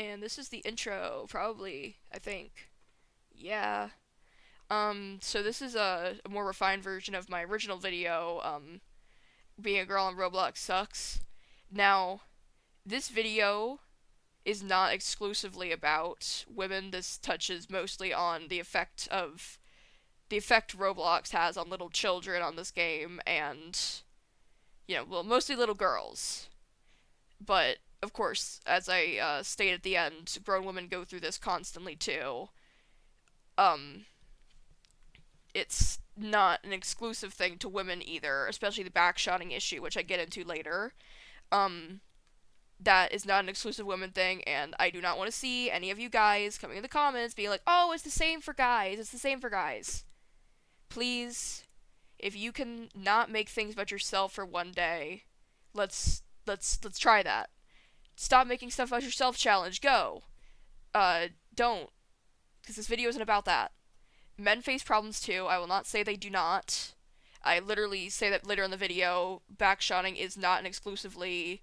And this is the intro, probably, I think. Yeah. So this is a more refined version of my original video, being a girl on Roblox sucks. Now, this video is not exclusively about women. This touches mostly on the effect Roblox has on little children on this game, and, well, mostly little girls. But, of course, as I state at the end, grown women go through this constantly too. Um, it's not an exclusive thing to women either, especially the backshotting issue, which I get into later. Um, that is not an exclusive women thing, and I do not want to see any of you guys coming in the comments being like, "Oh, it's the same for guys. It's the same for guys." Please, if you can not make things about yourself for one day, let's try that. Stop making stuff about yourself challenge. Go. Don't, because this video isn't about that. Men face problems too. I will not say they do not. I literally say that later in the video. Backshotting is not an exclusively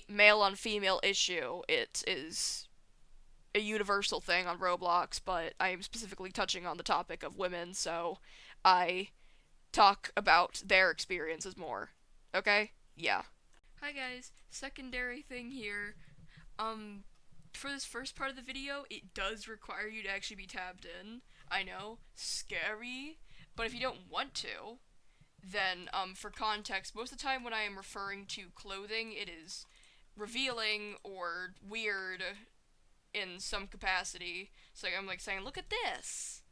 male on female issue. It is a universal thing on Roblox, but I am specifically touching on the topic of women, so I talk about their experiences more. Okay? Yeah. Hi guys, secondary thing here. Um, for this first part of the video, it does require you to actually be tabbed in. I know, scary, but if you don't want to, then, for context, most of the time when I am referring to clothing, it is revealing or weird in some capacity. So I'm like saying, look at this.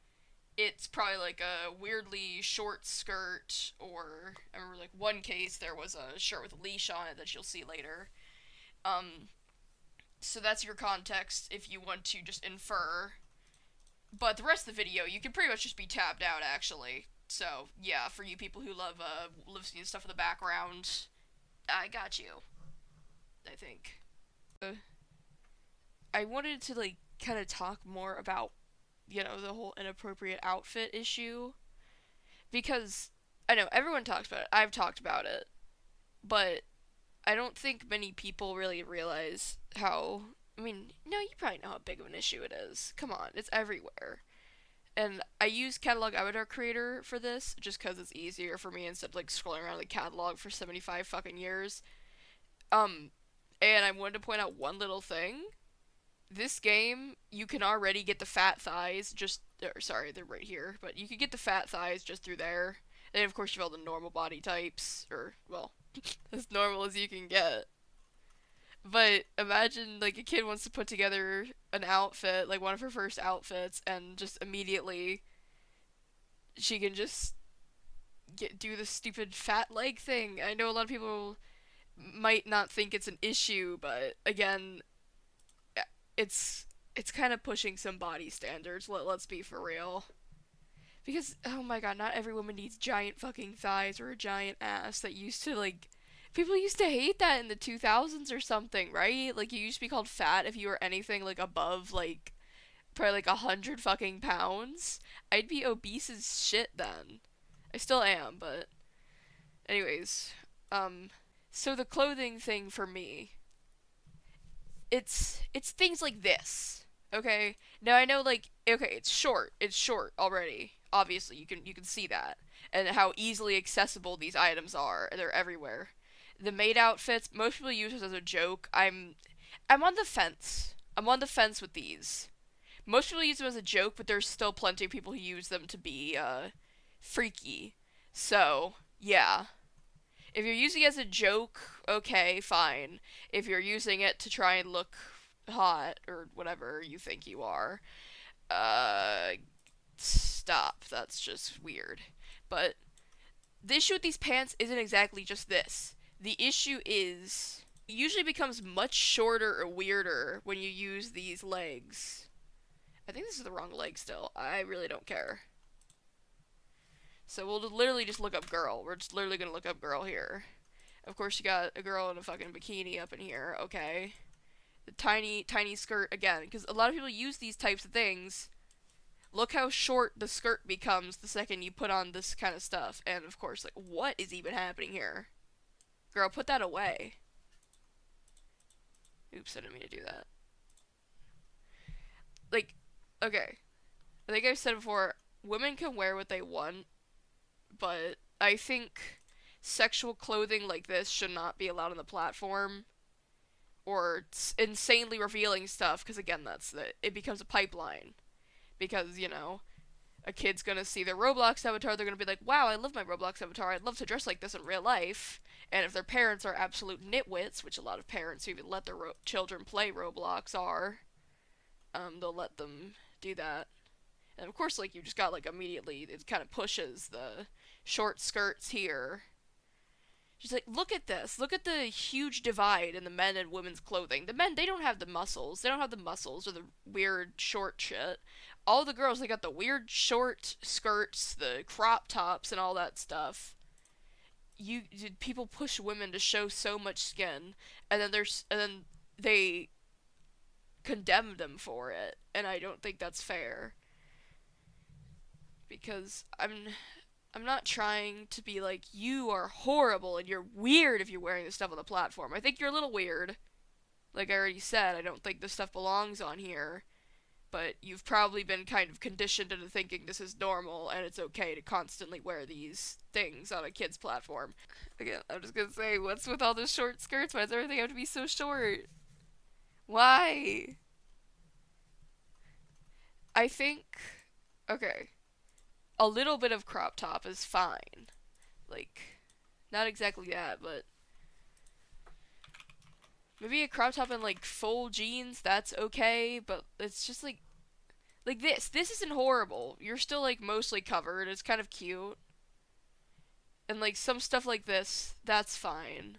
It's probably like a weirdly short skirt, or I remember like one case there was a shirt with a leash on it that you'll see later. Um, so that's your context if you want to just infer. But the rest of the video, you can pretty much just be tabbed out actually. So yeah, for you people who love listening to stuff in the background, I got you. I think. I wanted to like kind of talk more about the whole inappropriate outfit issue, because I know everyone talks about it. I've talked about it, but I don't think many people really realize how. I mean, no, you probably know how big of an issue it is. Come on, it's everywhere. And I use Catalog Avatar Creator for this just because it's easier for me instead of like scrolling around the catalog for 75 fucking years. Um, and I wanted to point out one little thing. This game, you can already get the fat thighs just. Sorry, they're right here, but you can get the fat thighs just through there. And of course, you have all the normal body types, or, well, as normal as you can get. But imagine, like, a kid wants to put together an outfit, like one of her first outfits, and just immediately she can just do the stupid fat leg thing. I know a lot of people might not think it's an issue, but again, it's kind of pushing some body standards. Let's be for real. Because oh my god, not every woman needs giant fucking thighs or a giant ass. That used to like people used to hate that in the 2000s or something, right? Like you used to be called fat if you were anything like above like probably like 100 fucking pounds. I'd be obese as shit then. I still am, but anyways, um so the clothing thing for me, it's things like this. Okay? Now I know like okay, it's short already. Obviously, you can see that and how easily accessible these items are. They're everywhere. The maid outfits, most people use this as a joke. I'm on the fence. I'm on the fence with these. Most people use them as a joke, but there's still plenty of people who use them to be freaky. So, yeah. If you're using it as a joke, okay, fine. If you're using it to try and look hot or whatever you think you are, uh, stop. That's just weird. But the issue with these pants isn't exactly just this. The issue is it usually becomes much shorter or weirder when you use these legs. I think this is the wrong leg still. I really don't care. So we'll literally just look up girl. We're just literally gonna look up girl here. Of course, you got a girl in a fucking bikini up in here. Okay. The tiny skirt again, because a lot of people use these types of things. Look how short the skirt becomes the second you put on this kind of stuff. And of course, like, what is even happening here? Girl, put that away. Oops, I didn't mean to do that. Okay, I think I've said before, women can wear what they want, but I think sexual clothing like this should not be allowed on the platform, or insanely revealing stuff, because again, it becomes a pipeline. Because, a kid's gonna see their Roblox avatar, they're gonna be like, wow, I love my Roblox avatar, I'd love to dress like this in real life. And if their parents are absolute nitwits, which a lot of parents who even let their children play Roblox are, they'll let them do that. And of course, like, you just got, like, immediately, it kind of pushes the short skirts here. She's like, look at this. Look at the huge divide in the men and women's clothing. The men, they don't have the muscles. They don't have the muscles or the weird short shit. All the girls, they got the weird short skirts, the crop tops, and all that stuff. People push women to show so much skin, and then they condemn them for it, and I don't think that's fair. Because I'm not trying to be like, you are horrible and you're weird if you're wearing this stuff on the platform. I think you're a little weird. Like I already said, I don't think this stuff belongs on here. But you've probably been kind of conditioned into thinking this is normal and it's okay to constantly wear these things on a kid's platform. Again, I'm just gonna say, what's with all those short skirts? Why does everything have to be so short? Why? I think. Okay. A little bit of crop top is fine. Like, not exactly that, but maybe a crop top and like full jeans, that's okay, but it's just like this. This isn't horrible. You're still like mostly covered. It's kind of cute. And like some stuff like this, that's fine.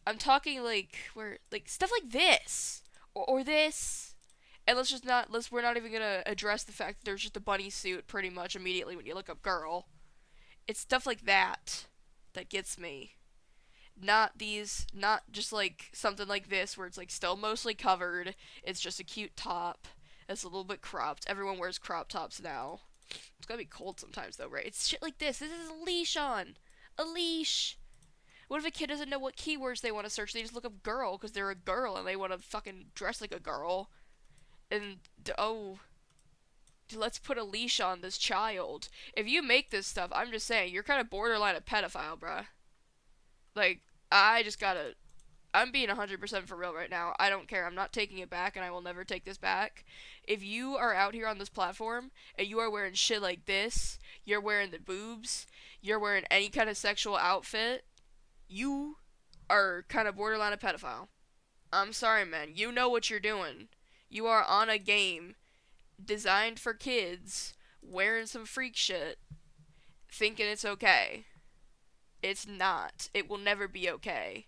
I'm talking like where like stuff like this or this. And we're not even gonna address the fact that there's just a bunny suit pretty much immediately when you look up girl. It's stuff like that that gets me. Not just like something like this where it's like still mostly covered. It's just a cute top. It's a little bit cropped. Everyone wears crop tops now. It's gotta be cold sometimes though, right? It's shit like this. This is a leash on. A leash. What if a kid doesn't know what keywords they want to search? They just look up girl because they're a girl and they want to fucking dress like a girl. And, oh, let's put a leash on this child. If you make this stuff, I'm just saying, you're kind of borderline a pedophile, bruh. Like, I just gotta. I'm being 100% for real right now. I don't care. I'm not taking it back, and I will never take this back. If you are out here on this platform and you are wearing shit like this, you're wearing the boobs, you're wearing any kind of sexual outfit, you are kind of borderline a pedophile. I'm sorry, man. You know what you're doing. You are on a game designed for kids, wearing some freak shit, thinking it's okay. It's not. It will never be okay.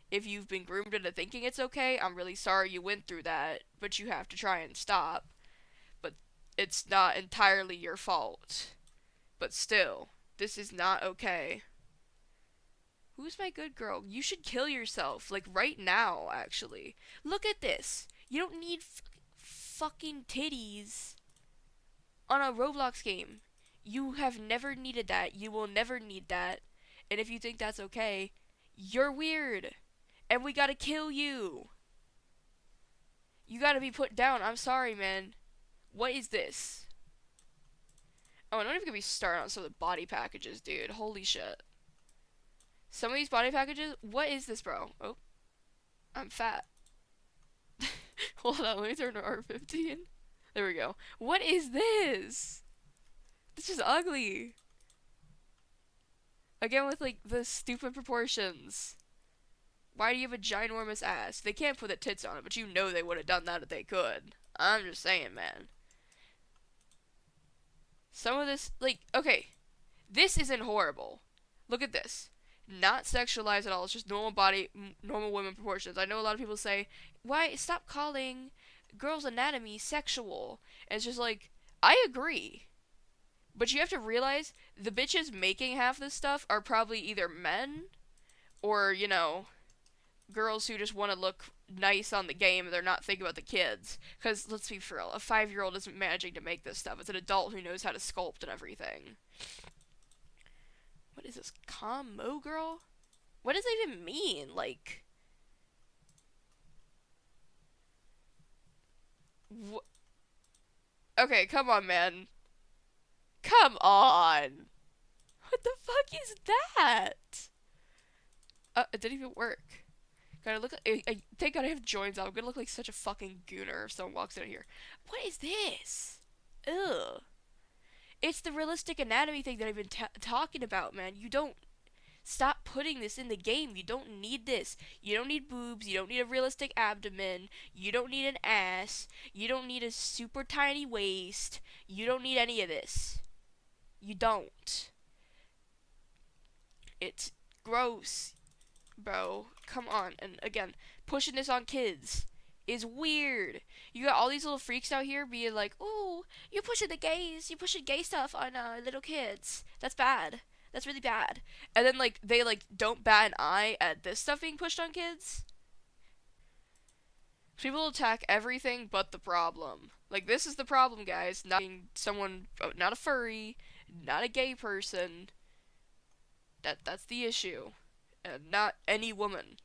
If you've been groomed into thinking it's okay, I'm really sorry you went through that, but you have to try and stop. But it's not entirely your fault. But still, this is not okay. Who's my good girl? You should kill yourself, like right now, actually. Look at this. You don't need fucking titties on a Roblox game. You have never needed that. You will never need that. And if you think that's okay, you're weird. And we gotta kill you. You gotta be put down. I'm sorry, man. What is this? Oh, I'm not even gonna be starting on some of the body packages, dude. Holy shit. Some of these body packages. What is this, bro? Oh, I'm fat. Hold on, let me turn to R15. There we go. What is this? This is ugly. Again with like the stupid proportions. Why do you have a ginormous ass? They can't put the tits on it, but you know they would have done that if they could. I'm just saying, man. Some of this, like, okay, this isn't horrible. Look at this. Not sexualized at all. It's just normal body, normal women proportions. I know a lot of people say, why, stop calling girls' anatomy sexual. And it's just like, I agree. But you have to realize the bitches making half this stuff are probably either men or, girls who just want to look nice on the game and they're not thinking about the kids. Because, let's be for real, a 5-year-old isn't managing to make this stuff. It's an adult who knows how to sculpt and everything. What is this? Commo girl? What does that even mean? Like, Okay, come on, man. Come on. What the fuck is that? It didn't even work. Gotta look. Thank God I have joins on. I'm gonna look like such a fucking gooner if someone walks in here. What is this? Ugh. It's the realistic anatomy thing that I've been talking about, man. You don't stop putting this in the game. You don't need this. You don't need boobs. You don't need a realistic abdomen. You don't need an ass. You don't need a super tiny waist. You don't need any of this. You don't. It's gross, bro. Come on. And again, pushing this on kids is weird. You got all these little freaks out here being like, "Oh, you're pushing the gays. You're pushing gay stuff on little kids. That's bad. That's really bad." And then like they like don't bat an eye at this stuff being pushed on kids. People attack everything but the problem. Like this is the problem, guys. Not being someone, not a furry, not a gay person. That's the issue, and not any woman.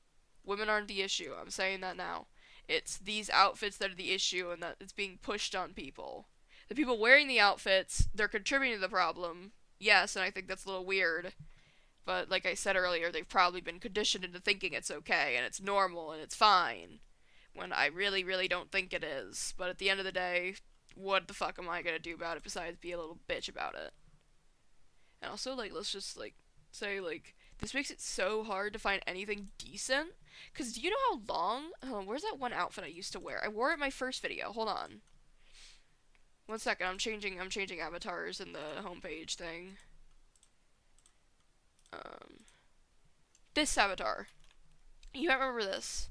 Women aren't the issue. I'm saying that now. It's these outfits that are the issue, and that it's being pushed on people. The people wearing the outfits, they're contributing to the problem. Yes, and I think that's a little weird. But like I said earlier, they've probably been conditioned into thinking it's okay and it's normal and it's fine. When I really, really don't think it is. But at the end of the day, what the fuck am I gonna do about it besides be a little bitch about it? And also, like, let's just like say like this makes it so hard to find anything decent. Cause do you know how long? Oh, where's that one outfit I used to wear? I wore it in my first video. Hold on. One second. I'm changing avatars in the homepage thing. Um, this avatar. You might remember this.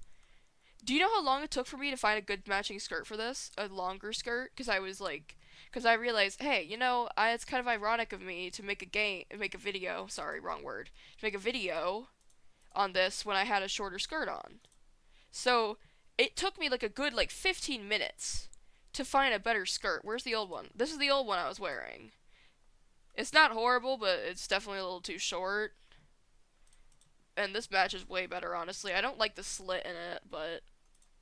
Do you know how long it took for me to find a good matching skirt for this? A longer skirt? Because I was like, because I realized, hey, you know, it's kind of ironic of me to make a video. Sorry, wrong word. To make a video on this when I had a shorter skirt on. So it took me like a good like 15 minutes to find a better skirt. Where's the old one? This is the old one I was wearing. It's not horrible, but it's definitely a little too short. And this matches way better, honestly. I don't like the slit in it, but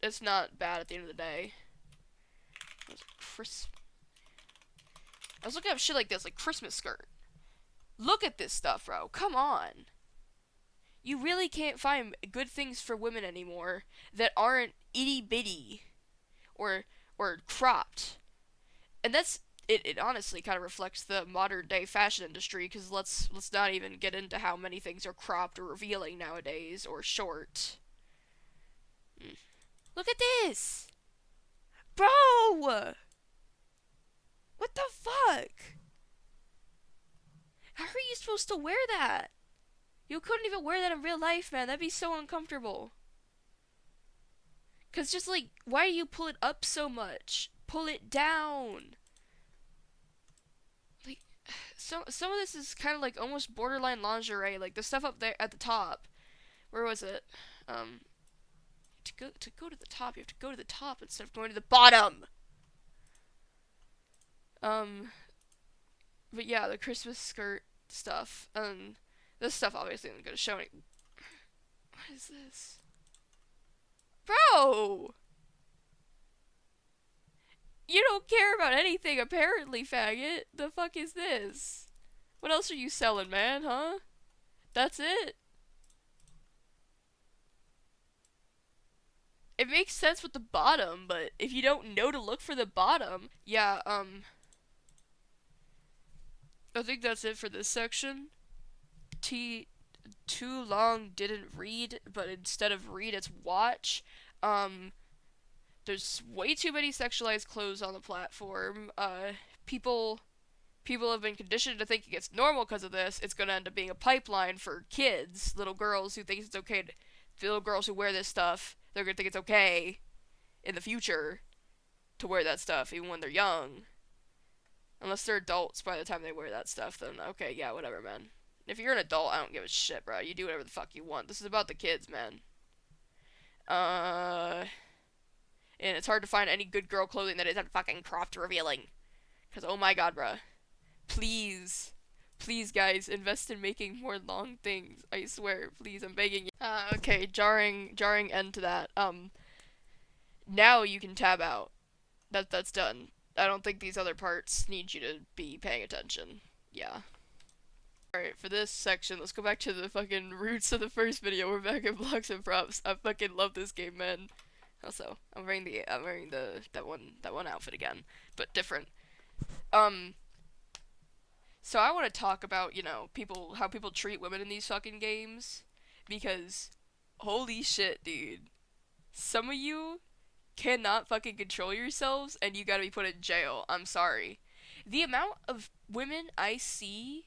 it's not bad at the end of the day. I was looking up shit like this, like Christmas skirt. Look at this stuff, bro. Come on. You really can't find good things for women anymore that aren't itty bitty or cropped. And that's it honestly kind of reflects the modern day fashion industry, because let's not even get into how many things are cropped or revealing nowadays or short. Look at this! Bro! What the fuck? How are you supposed to wear that? You couldn't even wear that in real life, man. That'd be so uncomfortable. Cause just like, why do you pull it up so much? Pull it down. Like, some of this is kind of like almost borderline lingerie. Like the stuff up there at the top. Where was it? To go to the top, you have to go to the top instead of going to the bottom. But yeah, the Christmas skirt stuff. This stuff obviously isn't gonna show any. What is this? Bro! You don't care about anything, apparently, faggot. The fuck is this? What else are you selling, man, huh? That's it? It makes sense with the bottom, but if you don't know to look for the bottom, yeah, I think that's it for this section. Too long didn't read, but instead of read, it's watch. There's way too many sexualized clothes on the platform. People have been conditioned to thinking it's normal because of this. It's gonna end up being a pipeline for kids, little girls who think it's okay the little girls who wear this stuff, they're gonna think it's okay in the future to wear that stuff, even when they're young. Unless they're adults by the time they wear that stuff, then okay, yeah, whatever, man. If you're an adult, I don't give a shit, bro. You do whatever the fuck you want. This is about the kids, man. And it's hard to find any good girl clothing that isn't fucking cropped revealing. Because, oh my god, bro. Please, guys, invest in making more long things. I swear, please, I'm begging you. Okay, jarring end to that. Now you can tab out. That's done. I don't think these other parts need you to be paying attention. Yeah. Alright, for this section, let's go back to the fucking roots of the first video. We're back at blocks and props. I fucking love this game, man. Also, I'm wearing the that one outfit again, but different. Um, so I want to talk about, people, how people treat women in these fucking games, because holy shit, dude. Some of you cannot fucking control yourselves and you gotta be put in jail. I'm sorry. The amount of women I see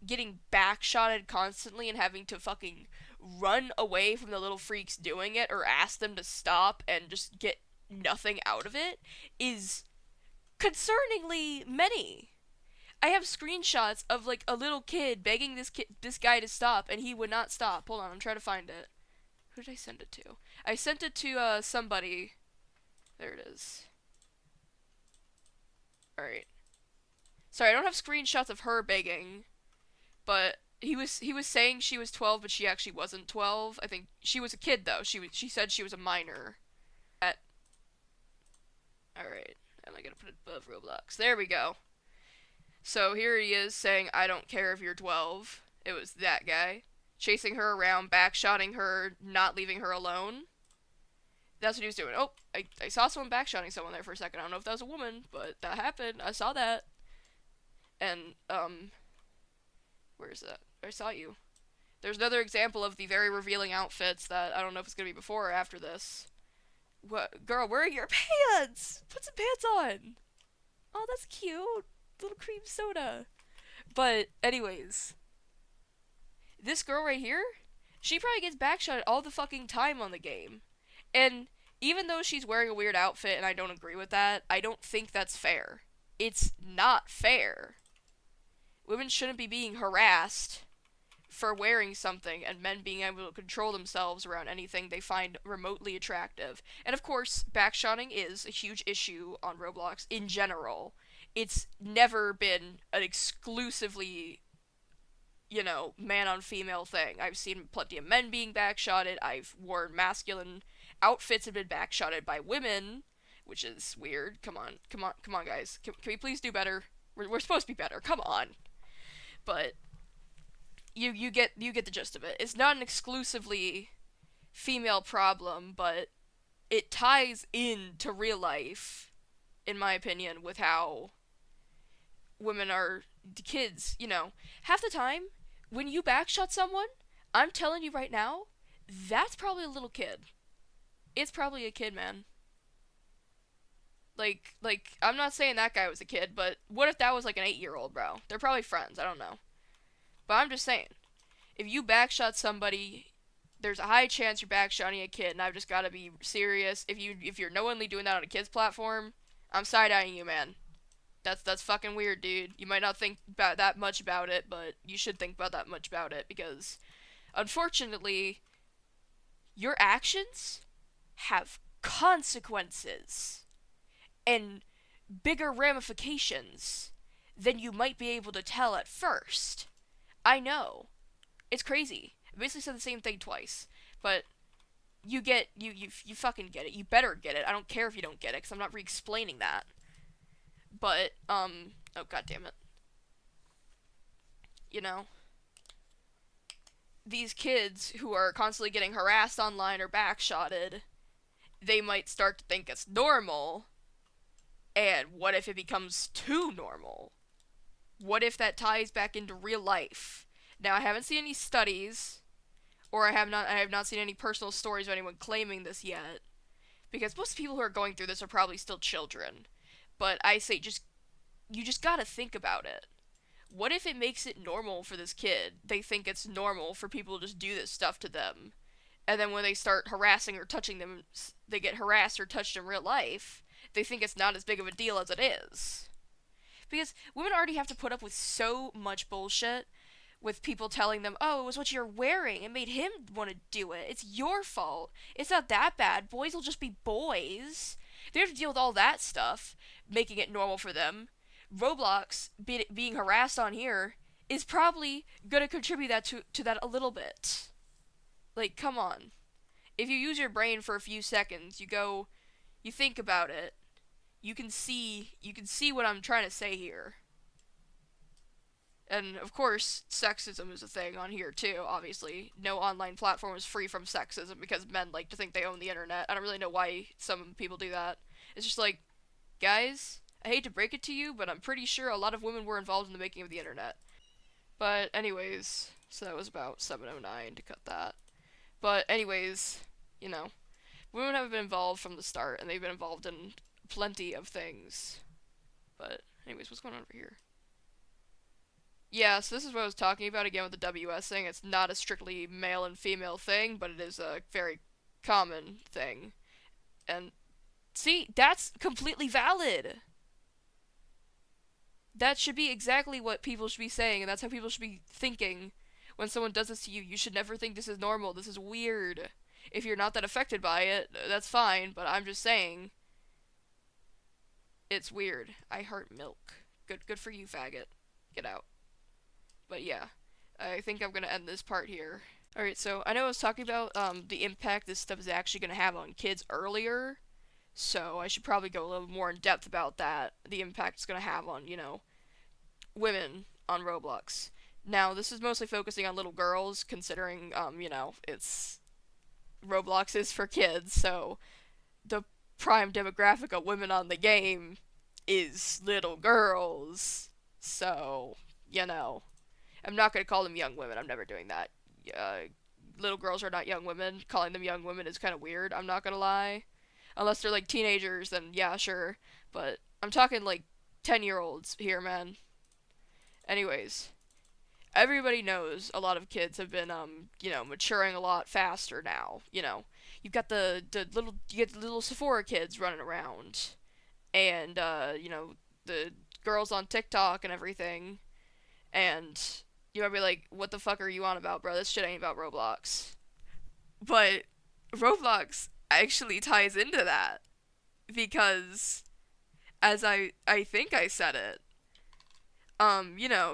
getting backshotted constantly and having to fucking run away from the little freaks doing it or ask them to stop and just get nothing out of it is concerningly many. I have screenshots of like a little kid begging this guy to stop and he would not stop. Hold on, I'm trying to find it. Who did I send it to? I sent it to somebody. There it is. Alright. Sorry, I don't have screenshots of her begging, but he was saying she was 12, but she actually wasn't 12. I think she was a kid though. She said she was a minor. Alright. And I gotta put it above Roblox. There we go. So here he is saying, I don't care if you're 12. It was that guy. Chasing her around, backshotting her, not leaving her alone. That's what he was doing. Oh, I saw someone backshotting someone there for a second. I don't know if that was a woman, but that happened. I saw that. And, where is that? I saw you. There's another example of the very revealing outfits that I don't know if it's gonna be before or after this. What? Girl, where are your pants? Put some pants on! Oh, that's cute. Little cream soda. But, anyways. This girl right here, she probably gets backshotted all the fucking time on the game. And even though she's wearing a weird outfit and I don't agree with that, I don't think that's fair. It's not fair. Women shouldn't be being harassed for wearing something and men being able to control themselves around anything they find remotely attractive. And of course, backshotting is a huge issue on Roblox in general. It's never been an exclusively, man on female thing. I've seen plenty of men being backshotted. I've worn masculine outfits and been backshotted by women, which is weird. Come on, guys. Can we please do better? We're supposed to be better. Come on. But you get the gist of it. It's not an exclusively female problem, but it ties into real life, in my opinion, with how women are kids. Half the time when you backshot someone, I'm telling you right now, that's probably a little kid. It's probably a kid, man. Like, I'm not saying that guy was a kid, but what if that was like an 8-year-old, bro? They're probably friends, I don't know. But I'm just saying, if you backshot somebody, there's a high chance you're backshotting a kid, and I've just gotta be serious. If you're knowingly doing that on a kid's platform, I'm side-eyeing you, man. That's fucking weird, dude. You might not think about that much about it, but you should think about that much about it, because unfortunately, your actions have consequences and bigger ramifications than you might be able to tell at first. I know. It's crazy. I basically said the same thing twice. But you fucking get it. You better get it. I don't care if you don't get it, because I'm not re-explaining that. But, oh, god damn it. These kids who are constantly getting harassed online or backshotted, they might start to think it's normal. And what if it becomes too normal? What if that ties back into real life? Now, I haven't seen any studies, or I have not seen any personal stories of anyone claiming this yet, because most people who are going through this are probably still children. But I say, you just gotta think about it. What if it makes it normal for this kid? They think it's normal for people to just do this stuff to them. And then when they start harassing or touching them, they get harassed or touched in real life, they think it's not as big of a deal as it is. Because women already have to put up with so much bullshit with people telling them, oh, it was what you're wearing. It made him want to do it. It's your fault. It's not that bad. Boys will just be boys. They have to deal with all that stuff, making it normal for them. Roblox being harassed on here is probably going to contribute to that a little bit. Like, come on. If you use your brain for a few seconds, you think about it, you can see what I'm trying to say here. And of course, sexism is a thing on here too, obviously. No online platform is free from sexism because men like to think they own the internet. I don't really know why some people do that. It's just like, guys, I hate to break it to you, but I'm pretty sure a lot of women were involved in the making of the internet. But anyways, so that was about 7:09 to cut that. But anyways, you know, women have been involved from the start, and they've been involved in plenty of things. But anyways, what's going on over here? Yeah, so this is what I was talking about again with the WS thing. It's not a strictly male and female thing, but it is a very common thing. And see, that's completely valid. That should be exactly what people should be saying, and that's how people should be thinking when someone does this to you. You should never think this is normal. This is weird. If you're not that affected by it, that's fine, but I'm just saying it's weird. I heart milk. Good for you, faggot. Get out. But yeah, I think I'm gonna end this part here. Alright, so I know I was talking about the impact this stuff is actually gonna have on kids earlier, so I should probably go a little more in depth about that. The impact it's gonna have on, women on Roblox. Now, this is mostly focusing on little girls, considering, it's Roblox is for kids, so the prime demographic of women on the game is little girls. So, I'm not going to call them young women. I'm never doing that. Little girls are not young women. Calling them young women is kind of weird, I'm not going to lie. Unless they're like teenagers, then yeah, sure. But I'm talking like 10-year-olds here, man. Anyways, everybody knows a lot of kids have been maturing a lot faster now. You've got you get the little Sephora kids running around, and the girls on TikTok and everything, and you might be like, what the fuck are you on about, bro? This shit ain't about Roblox. But Roblox actually ties into that because, as I think I said it,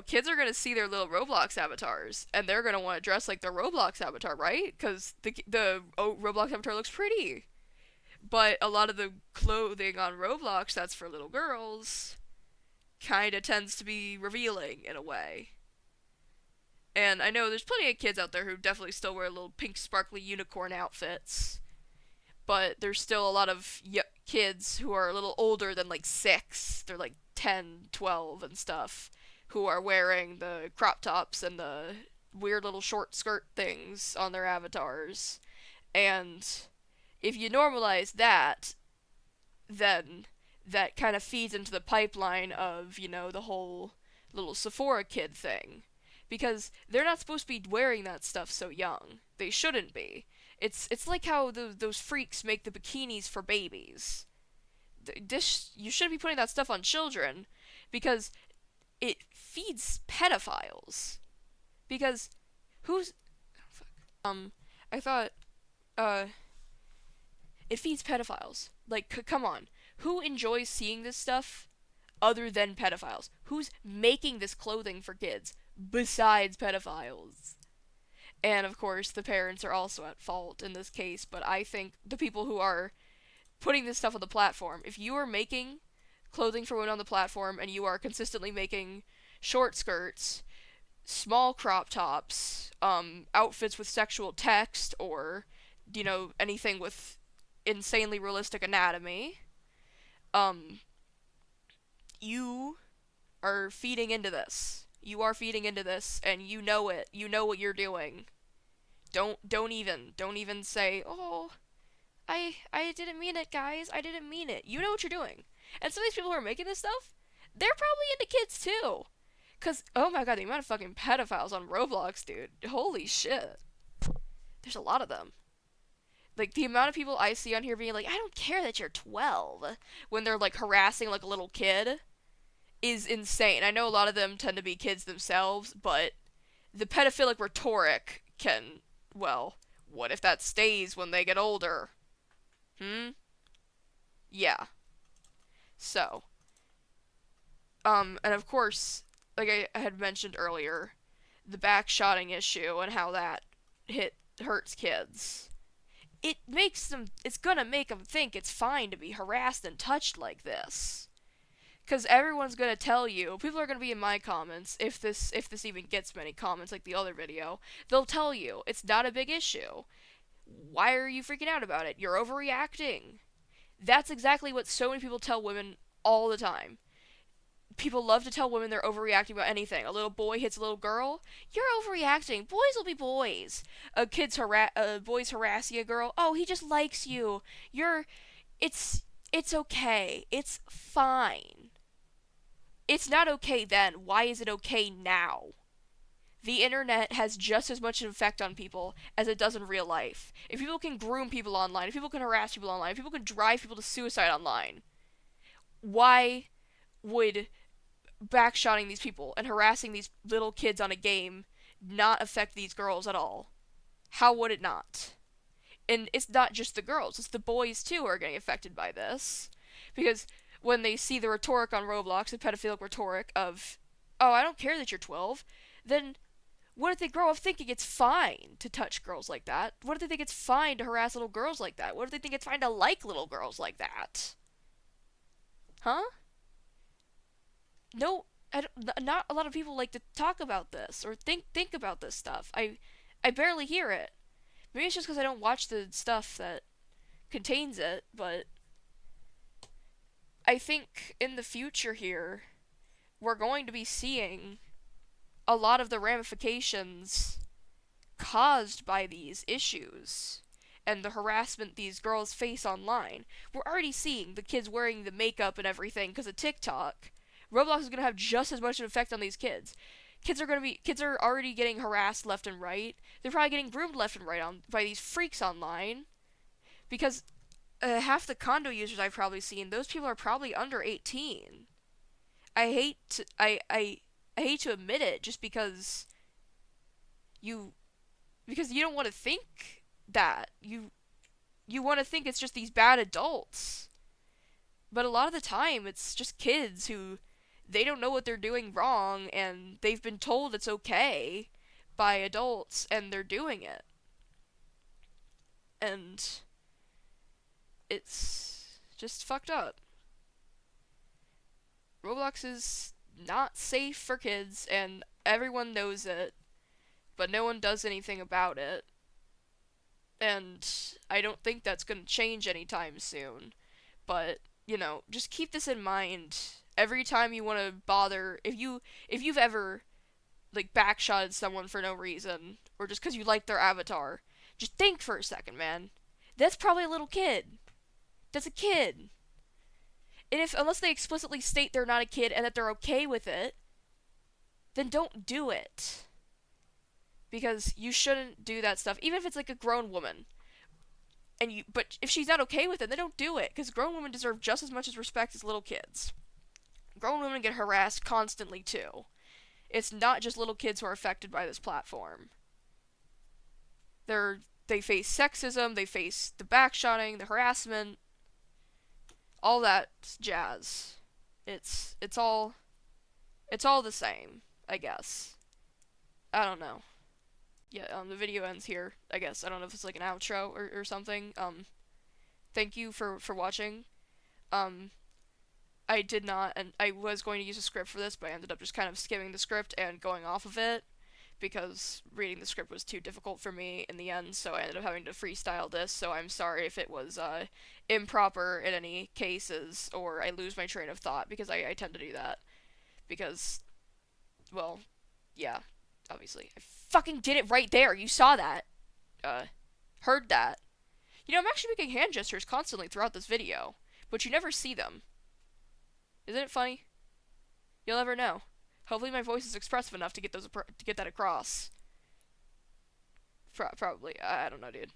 kids are gonna see their little Roblox avatars, and they're gonna want to dress like their Roblox avatar, right? Because the Roblox avatar looks pretty. But a lot of the clothing on Roblox that's for little girls kind of tends to be revealing in a way. And I know there's plenty of kids out there who definitely still wear little pink sparkly unicorn outfits, but there's still a lot of kids who are a little older than like 6. They're like 10, 12 and stuff, who are wearing the crop tops and the weird little short skirt things on their avatars. And if you normalize that, then that kind of feeds into the pipeline of, the whole little Sephora kid thing. Because they're not supposed to be wearing that stuff so young. They shouldn't be. It's like how those freaks make the bikinis for babies. You shouldn't be putting that stuff on children because it feeds pedophiles. Because who's I thought it feeds pedophiles. Like come on. Who enjoys seeing this stuff other than pedophiles? Who's making this clothing for kids besides pedophiles? And of course, the parents are also at fault in this case, but I think the people who are putting this stuff on the platform, if you are making clothing for women on the platform and you are consistently making short skirts, small crop tops, outfits with sexual text, or, anything with insanely realistic anatomy, you are feeding into this. You are feeding into this, and you know it. You know what you're doing. Don't even say, "Oh, I didn't mean it, guys. I didn't mean it." You know what you're doing. And some of these people who are making this stuff, they're probably into kids too. Cause oh my god, the amount of fucking pedophiles on Roblox, dude. Holy shit. There's a lot of them. Like the amount of people I see on here being like, "I don't care that you're 12," when they're like harassing like a little kid, is insane. I know a lot of them tend to be kids themselves, but the pedophilic rhetoric can, well, what if that stays when they get older? Yeah. So, and of course, like I had mentioned earlier, the backshotting issue and how that hurts kids. it's gonna make them think it's fine to be harassed and touched like this. Because everyone's gonna tell you, people are gonna be in my comments, if this even gets many comments like the other video, they'll tell you, it's not a big issue. Why are you freaking out about it? You're overreacting. That's exactly what so many people tell women all the time. People love to tell women they're overreacting about anything. A little boy hits a little girl, you're overreacting. Boys will be boys. A boy's harassing a girl. Oh, he just likes you. You're. It's okay. It's fine. It's not okay then. Why is it okay now? The internet has just as much effect on people as it does in real life. If people can groom people online, if people can harass people online, if people can drive people to suicide online, why would backshotting these people and harassing these little kids on a game not affect these girls at all? How would it not? And it's not just the girls, it's the boys too who are getting affected by this. Because when they see the rhetoric on Roblox, the pedophilic rhetoric of, oh, I don't care that you're 12, then what if they grow up thinking it's fine to touch girls like that? What if they think it's fine to harass little girls like that? What if they think it's fine to like little girls like that? Huh? No, not a lot of people like to talk about this or think about this stuff. I barely hear it. Maybe it's just because I don't watch the stuff that contains it, but I think in the future here, we're going to be seeing a lot of the ramifications caused by these issues and the harassment these girls face online. We're already seeing the kids wearing the makeup and everything because of TikTok. Roblox is going to have just as much an effect on these kids. Kids are already getting harassed left and right. They're probably getting groomed left and right by these freaks online because half the condo users I've probably seen, those people are probably under 18. I hate to, I hate to admit it, just you because you don't want to think that you want to think it's just these bad adults, but a lot of the time it's just kids who they don't know what they're doing wrong and they've been told it's okay by adults and they're doing it, and it's just fucked up. Roblox is not safe for kids, and everyone knows it, but no one does anything about it. And I don't think that's going to change anytime soon. But, just keep this in mind. Every time you want to bother, if you've ever like backshotted someone for no reason or just cuz you like their avatar, just think for a second, man. That's probably a little kid. That's a kid. And if unless they explicitly state they're not a kid and that they're okay with it, then don't do it. Because you shouldn't do that stuff, even if it's like a grown woman. But if she's not okay with it, then don't do it. Because grown women deserve just as much as respect as little kids. Grown women get harassed constantly too. It's not just little kids who are affected by this platform. They face sexism, they face the backshotting, the harassment, all that jazz. It's all the same, I guess. I don't know. Yeah, the video ends here, I guess. I don't know if it's like an outro or something. Thank you for watching. Um, I did not, and I was going to use a script for this, but I ended up just kind of skimming the script and going off of it, because reading the script was too difficult for me in the end, so I ended up having to freestyle this, so I'm sorry if it was, improper in any cases, or I lose my train of thought, because I tend to do that. Because, well, yeah, obviously. I fucking did it right there, you saw that. Heard that. I'm actually making hand gestures constantly throughout this video, but you never see them. Isn't it funny? You'll never know. Hopefully my voice is expressive enough to get that across. Probably. I don't know, dude.